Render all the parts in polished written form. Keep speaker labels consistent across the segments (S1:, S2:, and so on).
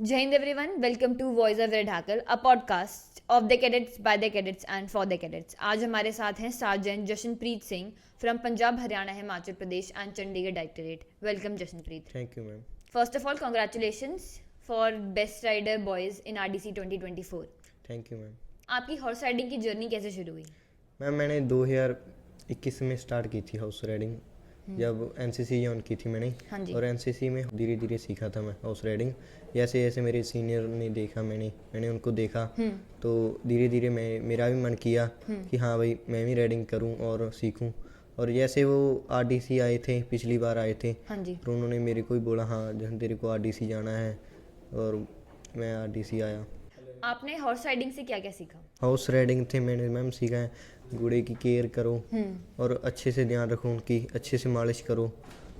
S1: Jai Hind everyone, welcome to Voice of Red Hackle, a podcast of the cadets, by the cadets and for the cadets. आज हमारे साथ हैं sergeant Jashanpreet Singh from Punjab, Haryana, Himachal Pradesh and Chandigarh directorate. Welcome Jashanpreet.
S2: Thank you ma'am.
S1: First of all, congratulations for Best Rider Boys in RDC 2024.
S2: Thank you ma'am.
S1: आपकी horse riding की journey कैसे शुरू हुई?
S2: Ma'am मैंने 2021 में स्टार्ट की थी हाउस राइडिंग, जब एनसीसी ज्वाइन की थी मैंने.
S1: हाँ जी.
S2: और एनसीसी में धीरे धीरे सीखा था मैं हाउस राइडिंग. जैसे जैसे मेरे सीनियर ने देखा, मैंने उनको देखा, तो धीरे धीरे मेरा भी मन किया कि हाँ भाई मैं भी राइडिंग करूँ और सीखूँ. और जैसे वो आरडीसी आए थे, पिछली बार आए थे,
S1: हाँ जी.
S2: तो उन्होंने मेरे को ही बोला हाँ जहाँ तेरे को आरडीसी जाना है, और मैं आरडीसी आया.
S1: आपने हॉर्स राइडिंग से क्या क्या सीखा?
S2: हाउस राइडिंग थे मैंने मैम सीखा है, घोड़े की केयर करो और अच्छे से ध्यान रखो, उनकी अच्छे से मालिश करो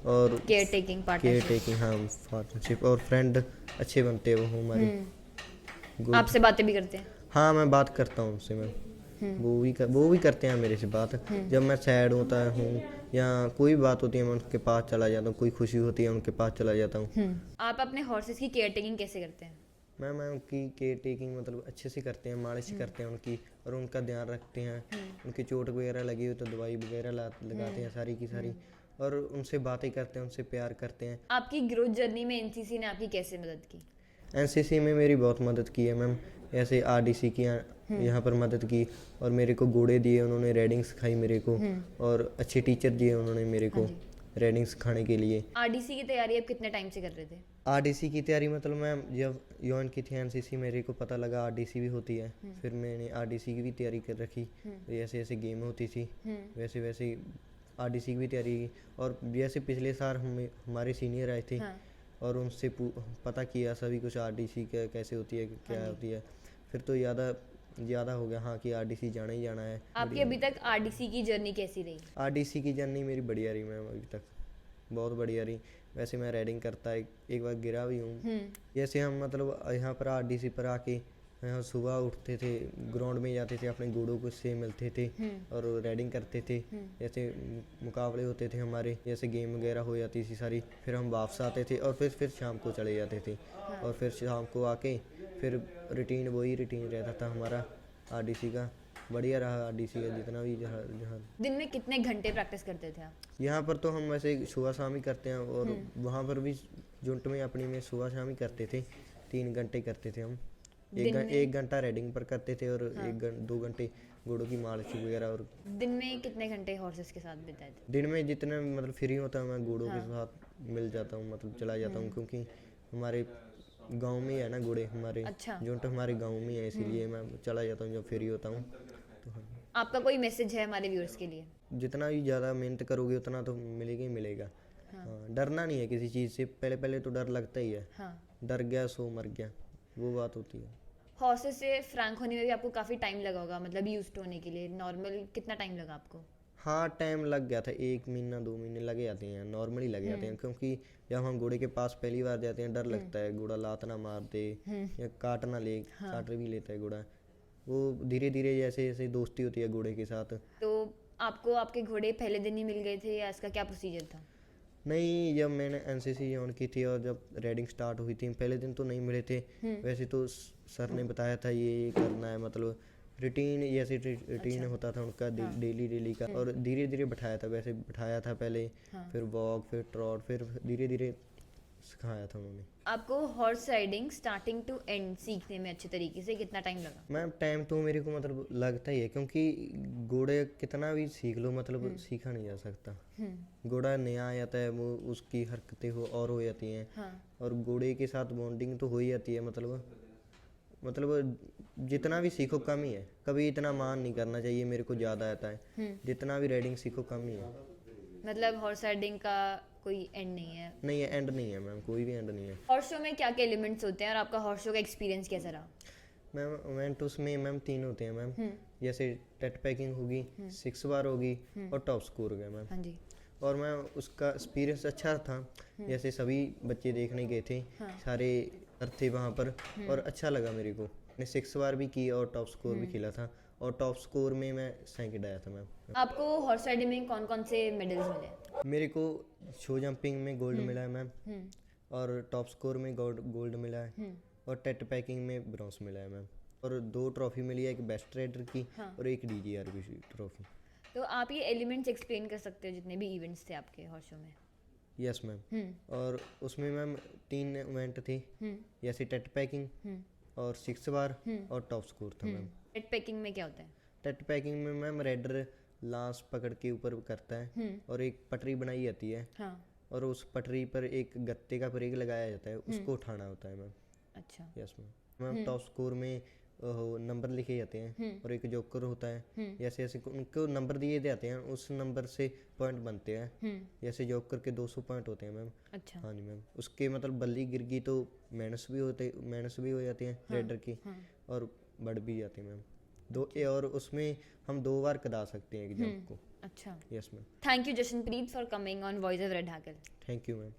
S2: और
S1: केयर टेकिंग, पार्टनरशिप.
S2: हाँ पार्टनरशिप और फ्रेंड अच्छे बनते हैं वो हमारे.
S1: आपसे बातें भी करते हैं?
S2: हाँ मैं बात करता हूँ उनसे मैम. वो भी करते हैं मेरे से बात. जब मैं सैड होता हूँ या कोई बात होती है मैं उनके पास चला जाता हूँ, कोई खुशी होती है उनके पास चला जाता हूँ.
S1: आप अपने हॉर्सेस की केयर टेकिंग कैसे करते हैं?
S2: मैम उनकी केयर टेकिंग मतलब अच्छे से करते हैं, मालिश करते हैं उनकी, और उनका ध्यान रखते हैं. उनकी चोट वगैरह लगी हो तो दवाई वगैरह लगाते हैं सारी की सारी, और उनसे बातें करते हैं, उनसे प्यार करते हैं.
S1: आपकी ग्रोथ जर्नी में एनसीसी ने आपकी कैसे मदद की?
S2: एनसीसी में मेरी बहुत मदद की है मैम. ऐसे आरडीसी की यहाँ पर मदद की, और मेरे को घोड़े दिए उन्होंने, राइडिंग सिखाई मेरे को, और अच्छे टीचर दिए उन्होंने मेरे को राइडिंग सिखाने के लिए.
S1: आरडीसी की तैयारी आप कितने टाइम से कर रहे थे?
S2: आरडीसी की तैयारी मतलब मैं जब ज्वाइन की थी एनसीसी, मेरे को पता लगा आरडीसी भी होती है, फिर मैंने आरडीसी की भी तैयारी कर रखी. जैसे जैसे गेम होती थी वैसे वैसे आरडीसी की भी तैयारी की. और जैसे पिछले साल हमारे सीनियर आए थे, और उनसे पता किया सभी कुछ आरडीसी कैसे होती है, क्या होती है, फिर तो ज़्यादा हो गया हाँ कि आरडीसी जाना ही जाना है.
S1: आपकी अभी तक आरडीसी की जर्नी कैसी रही?
S2: आरडीसी की जर्नी मेरी बढ़िया रही मैम, अभी तक बहुत बढ़िया रही. वैसे मैं राइडिंग करता एक बार गिरा भी हूँ. जैसे हम मतलब यहाँ पर आरडीसी पर आके यहाँ सुबह उठते थे, ग्राउंड में जाते थे, अपने घोड़ों को से मिलते थे और राइडिंग करते थे. जैसे मुकाबले होते थे हमारे, जैसे गेम वगैरह हो जाती थी सारी, फिर हम वापस आते थे और फिर शाम को चले जाते थे. और फिर शाम को आके फिर वही रूटीन रहता था हमारा आरडीसी का. बढ़िया रहा आरडीसी का जितना भी जहाँ.
S1: दिन में कितने घंटे प्रैक्टिस करते थे आप?
S2: यहाँ पर तो हम वैसे सुबह शाम ही करते हैं, और वहाँ पर भी जुंट में अपनी में सुबह शाम ही करते थे. 3 घंटे करते थे हम. एक घंटा राइडिंग पर करते थे, और 2 घंटे घोड़ों की मालिश वगैरह. और
S1: दिन में कितने घंटे हॉर्सेस के साथ बिताए थे?
S2: दिन में जितने मतलब फ्री होता है मैं घोड़ों के साथ मिल जाता हूँ, मतलब चला जाता हूँ, क्योंकि हमारे गांव में है ना घोड़े हमारे.
S1: अच्छा.
S2: जुंट हमारे गांव में है, इसीलिए मैं चला जाता हूँ जब फ्री होता हूँ. तो हाँ.
S1: आपका कोई मैसेज है हमारे व्यूअर्स के लिए?
S2: जितना भी ज़्यादा मेहनत करोगे उतना तो मिलेगा ही मिलेगा. हाँ, डरना नहीं है किसी चीज़ से. पहले तो डर लगता ही है. डर गया सो मर गया, वो बात होती है.
S1: हॉर्सेस से फ्रैंक होने में भी आपको काफ़ी टाइम लगा होगा, मतलब यूज्ड होने के लिए. नॉर्मल कितना टाइम लगा आपको?
S2: हाँ टाइम लग गया था, 1 महीना 2 महीने लगे जाते हैं, नॉर्मली लगे जाते हैं. क्योंकि जब हम घोड़े के पास पहली बार जाते हैं डर लगता है, घोड़ा लात ना मार दे या काट ना ले. काट भी लेता है घोड़ा. वो धीरे धीरे जैसे जैसे दोस्ती होती है घोड़े के साथ.
S1: तो आपको आपके घोड़े पहले दिन ही मिल गए थे या इसका क्या प्रोसीजर था?
S2: नहीं, जब मैंने एनसीसी ज्वाइन की थी और जब राइडिंग स्टार्ट हुई थी, पहले दिन तो नहीं मिले थे. वैसे तो सर ने बताया था ये करना है, मतलब रूटीन जैसे रूटीन होता था उनका डेली का. और धीरे धीरे बैठाया था, वैसे बैठाया था पहले, फिर वॉक, फिर ट्रॉट, फिर धीरे धीरे सिखाया था उन्होंने.
S1: आपको horse riding starting to end सीखने में अच्छे तरीके से कितना टाइम लगा?
S2: मैम टाइम तो मेरे को मतलब लगता ही है, क्योंकि घोड़े कितना भी सीख लो मतलब सीखा नहीं जा सकता. घोड़ा नया आ जाता है, वो उसकी हरकतें हो जाती हैं. और घोड़े के साथ बॉन्डिंग तो हो ही जाती है. मतलब जितना भी सीखो कम ही है. कभी इतना मान नहीं करना चाहिए, मेरे को ज़्यादा आता है. जितना भी राइडिंग सीखो कम ही है.
S1: मतलब हॉर्स राइडिंग का कोई एंड नहीं है?
S2: नहीं है, एंड नहीं है मैम, कोई भी एंड नहीं है.
S1: हॉर्स शो में क्या क्या एलिमेंट्स होते हैं और आपका हॉर्स शो का एक्सपीरियंस कैसा रहा?
S2: मैम इवेंट उसमें मैम 3 होते हैं मैम. जैसे टेट पैकिंग होगी, 6 बार होगी, और टॉप स्कोर होगा मैम.
S1: हाँ जी.
S2: और मैं उसका एक्सपीरियंस अच्छा था. जैसे सभी बच्चे देखने गए थे, सारे थे वहाँ पर, और अच्छा लगा मेरे को. मैंने 6 बार भी की और टॉप स्कोर भी खेला था, और टॉप स्कोर में मैं सेकंड आया था मैम.
S1: आपको हॉर्स राइडिंग में कौन कौन से मेडल्स मिले?
S2: मेरे को शो जंपिंग में गोल्ड मिला है मैम, और टॉप स्कोर में गोल्ड मिला है, और टेट पैकिंग में ब्रॉन्ज मिला है मैम। और 2 ट्रॉफी मिली है, एक बेस्ट रेडर की और एक DGRB ट्रॉफी।
S1: तो आप ये एलिमेंट्स एक्सप्लेन कर सकते हो जितने भी इवेंट्स थे आपके हॉर्स शो में?
S2: Yes ma'am. और उसमें मैम 3 इवेंट थे, जैसे टेट पैकिंग और 6 बार और टॉप स्कोर था मैम।
S1: टेट पैकिंग में क्या होता है?
S2: टेट पैकिंग में मैम रेडर लांस पकड़ के ऊपर करता है और एक पटरी बनाई जाती है
S1: हाँ।
S2: और उस पटरी पर एक गत्ते का ब्रेक लगाया जाता है, उसको उठाना होता है मैम।
S1: अच्छा।
S2: Yes ma'am. Ma'am top score में नंबर लिखे जाते हैं और एक जोकर होता है, जैसे जैसे उनको नंबर दिए जाते हैं उस नंबर से पॉइंट बनते हैं। जैसे जोकर के 200 पॉइंट होते हैं मैम।
S1: अच्छा।
S2: हाँ जी मैम। उसके मतलब बल्ली गिर गई तो माइनस भी हो जाते हैं रेडर की, और बढ़ भी जाते हैं मैम। और उसमें हम 2 बार करा सकते हैं एक जंप को।
S1: अच्छा।
S2: Yes ma'am.
S1: Thank you Jashanpreet for coming on voice of red hackle.
S2: Thank you ma'am.